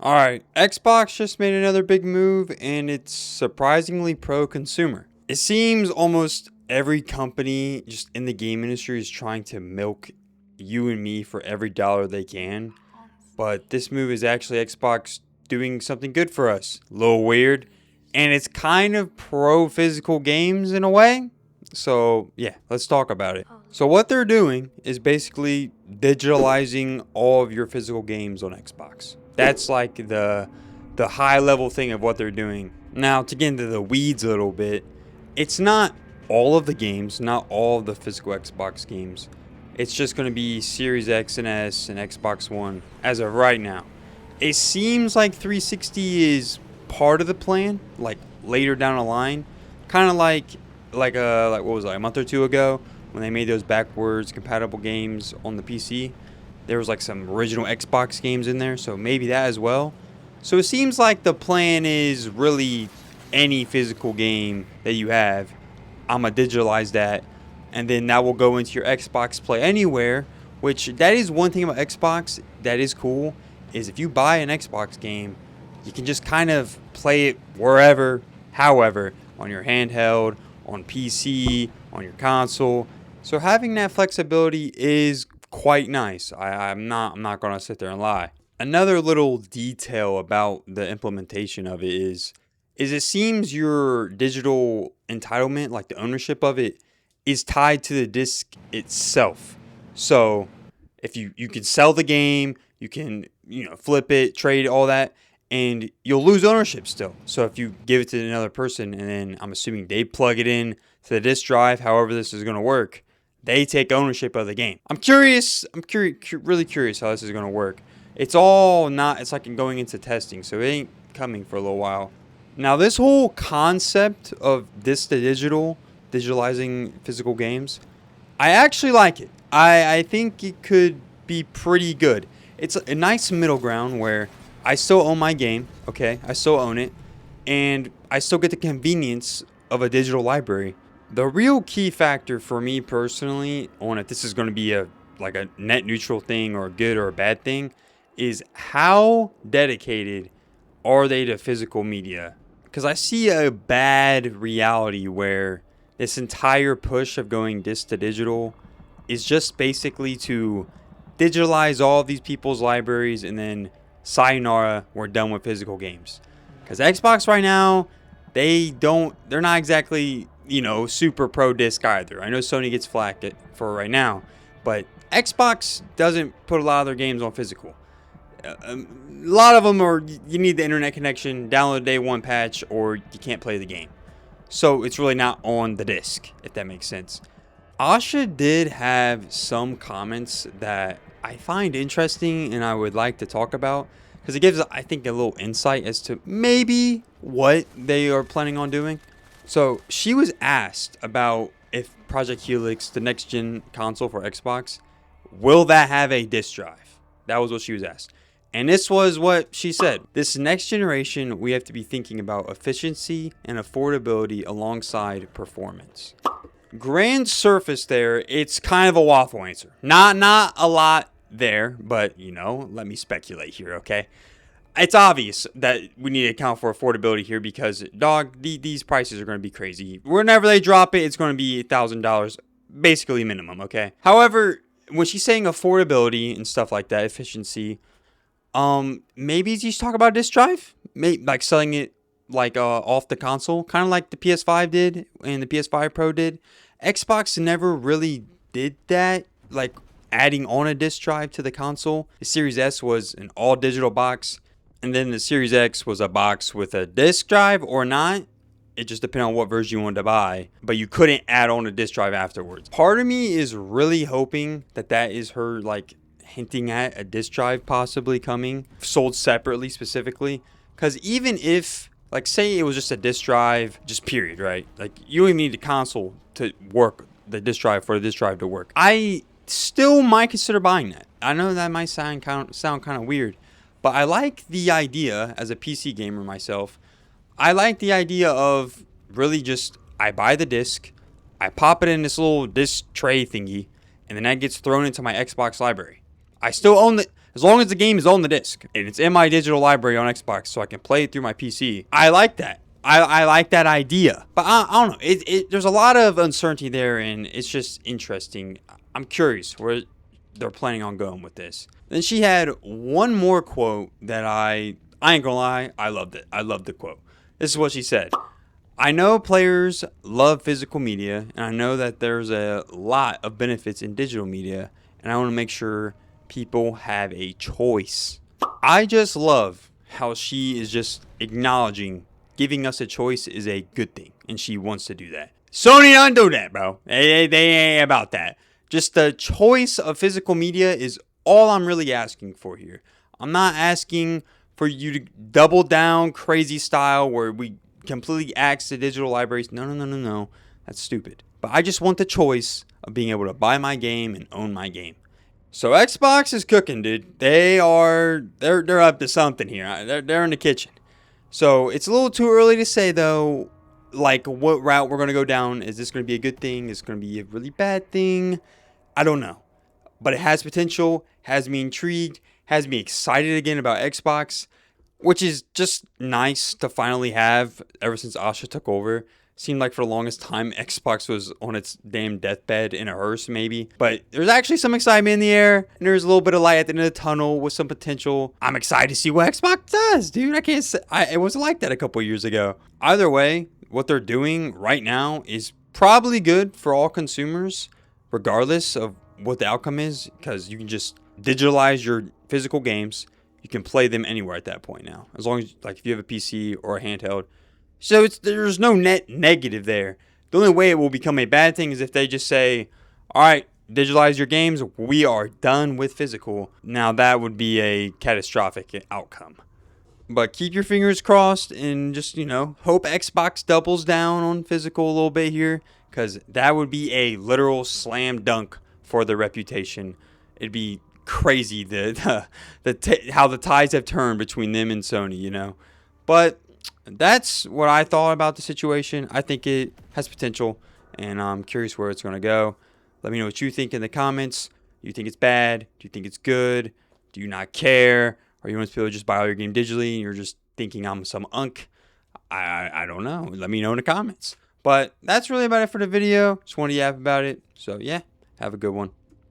Alright, Xbox just made another big move and it's surprisingly pro-consumer. It seems almost every company just in the game industry is trying to milk you and me for every dollar they can. But this move is actually Xbox doing something good for us. A little weird. And it's kind of pro-physical games in a way. So yeah, let's talk about it. So what they're doing is basically digitalizing all of your physical games on Xbox. That's like the high level thing of what they're doing. Now to get into the weeds a little bit, it's not all of the games, not all of the physical Xbox games. It's just going to be Series X and S and Xbox One as of right now. It seems like 360 is part of the plan, like later down the line, kind of like what was it, like a month or two ago when they made those backwards compatible games on the PC. There was like some original Xbox games in there, so maybe that as well. So it seems like the plan is really any physical game that you have, I'm gonna digitalize that, and then that will go into your Xbox Play Anywhere. Which that is one thing about Xbox that is cool, is if you buy an Xbox game, you can just kind of play it wherever, however, on your handheld, on PC, on your console. So having that flexibility is quite nice. I'm not gonna sit there and lie. Another little detail about the implementation of it is it seems your digital entitlement, like the ownership of it, is tied to the disc itself. So if you can sell the game, you can flip it, trade all that, and you'll lose ownership still. So if you give it to another person, and then I'm assuming they plug it in to the disk drive, however this is going to work, they take ownership of the game. I'm curious. Really curious how this is going to work. It's all not. It's like going into testing, so it ain't coming for a little while. Now, this whole concept of this to digital, digitalizing physical games, I actually like it. I think it could be pretty good. It's a nice middle ground where I still own my game, okay? I still own it, and I still get the convenience of a digital library. The real key factor for me personally on if this is going to be a net neutral thing or a good or a bad thing is how dedicated are they to physical media? Because I see a bad reality where this entire push of going disc to digital is just basically to digitalize all of these people's libraries and then sayonara, we're done with physical games. Because Xbox right now, they're not exactly, super pro disc either. I know Sony gets flack for right now, but Xbox doesn't put a lot of their games on physical. A lot of them are, you need the internet connection, download day one patch, or you can't play the game. So it's really not on the disc, if that makes sense. Asha did have some comments that I find interesting and I would like to talk about because it gives, I think, a little insight as to maybe what they are planning on doing. So she was asked about if Project Helix, the next gen console for Xbox, will that have a disk drive? That was what she was asked. And this was what she said. This next generation, we have to be thinking about efficiency and affordability alongside performance. Grand surface there, it's kind of a waffle answer. Not a lot there, but let me speculate here, okay? It's obvious that we need to account for affordability here because, these prices are going to be crazy. Whenever they drop it, it's going to be $1,000, basically minimum, okay? However, when she's saying affordability and stuff like that, efficiency, maybe she's talking about disk drive, maybe like selling it off the console, kind of like the PS5 did and the PS5 Pro did. Xbox never really did that, like adding on a disk drive to the console. The Series S was an all digital box, and then the Series X was a box with a disk drive or not. It just depended on what version you wanted to buy, but you couldn't add on a disk drive afterwards. Part of me is really hoping that is her hinting at a disk drive possibly coming, sold separately specifically. Because even if, say it was just a disk drive, just period, right? You don't even need a console to work the disk drive for the disk drive to work. I still might consider buying that. I know that might sound kind of weird, but I like the idea as a PC gamer myself. I like the idea of really just, I buy the disc, I pop it in this little disc tray thingy, and then that gets thrown into my Xbox library. I still own As long as the game is on the disc and it's in my digital library on Xbox so I can play it through my PC, I like that. I like that idea. But I don't know. There's a lot of uncertainty there, and it's just interesting. I'm curious where they're planning on going with this. Then she had one more quote that I ain't gonna lie, I loved it. I loved the quote. This is what she said. I know players love physical media, and I know that there's a lot of benefits in digital media, and I want to make sure people have a choice. I just love how she is just acknowledging giving us a choice is a good thing, and she wants to do that. Sony don't do that, bro. They ain't about that. Just the choice of physical media is all I'm really asking for here. I'm not asking for you to double down crazy style where we completely axe the digital libraries. No. That's stupid. But I just want the choice of being able to buy my game and own my game. So Xbox is cooking, dude. They're up to something here. They're in the kitchen. So it's a little too early to say though, like what route we're gonna go down. Is this gonna be a good thing? Is it gonna be a really bad thing? I don't know. But it has potential, has me intrigued, has me excited again about Xbox, which is just nice to finally have ever since Asha took over. Seemed like for the longest time Xbox was on its damn deathbed in a hearse maybe. But there's actually some excitement in the air, and there's a little bit of light at the end of the tunnel with some potential. I'm excited to see what Xbox does, dude. I can't say it wasn't like that a couple years ago. Either way, what they're doing right now is probably good for all consumers, regardless of what the outcome is, because you can just digitalize your physical games. You can play them anywhere at that point now, as long as like if you have a PC or a handheld. So there's no net negative there. The only way it will become a bad thing is if they just say, all right, digitalize your games. We are done with physical. Now that would be a catastrophic outcome. But keep your fingers crossed and just, hope Xbox doubles down on physical a little bit here, because that would be a literal slam dunk for their reputation. It'd be crazy how the tides have turned between them and Sony, But that's what I thought about the situation. I think it has potential, and I'm curious where it's going to go. Let me know what you think in the comments. Do you think it's bad? Do you think it's good? Do you not care? Or you want to be able to just buy all your game digitally and you're just thinking I'm some unk? I don't know. Let me know in the comments. But that's really about it for the video. Just wanted to yap about it. So yeah, have a good one.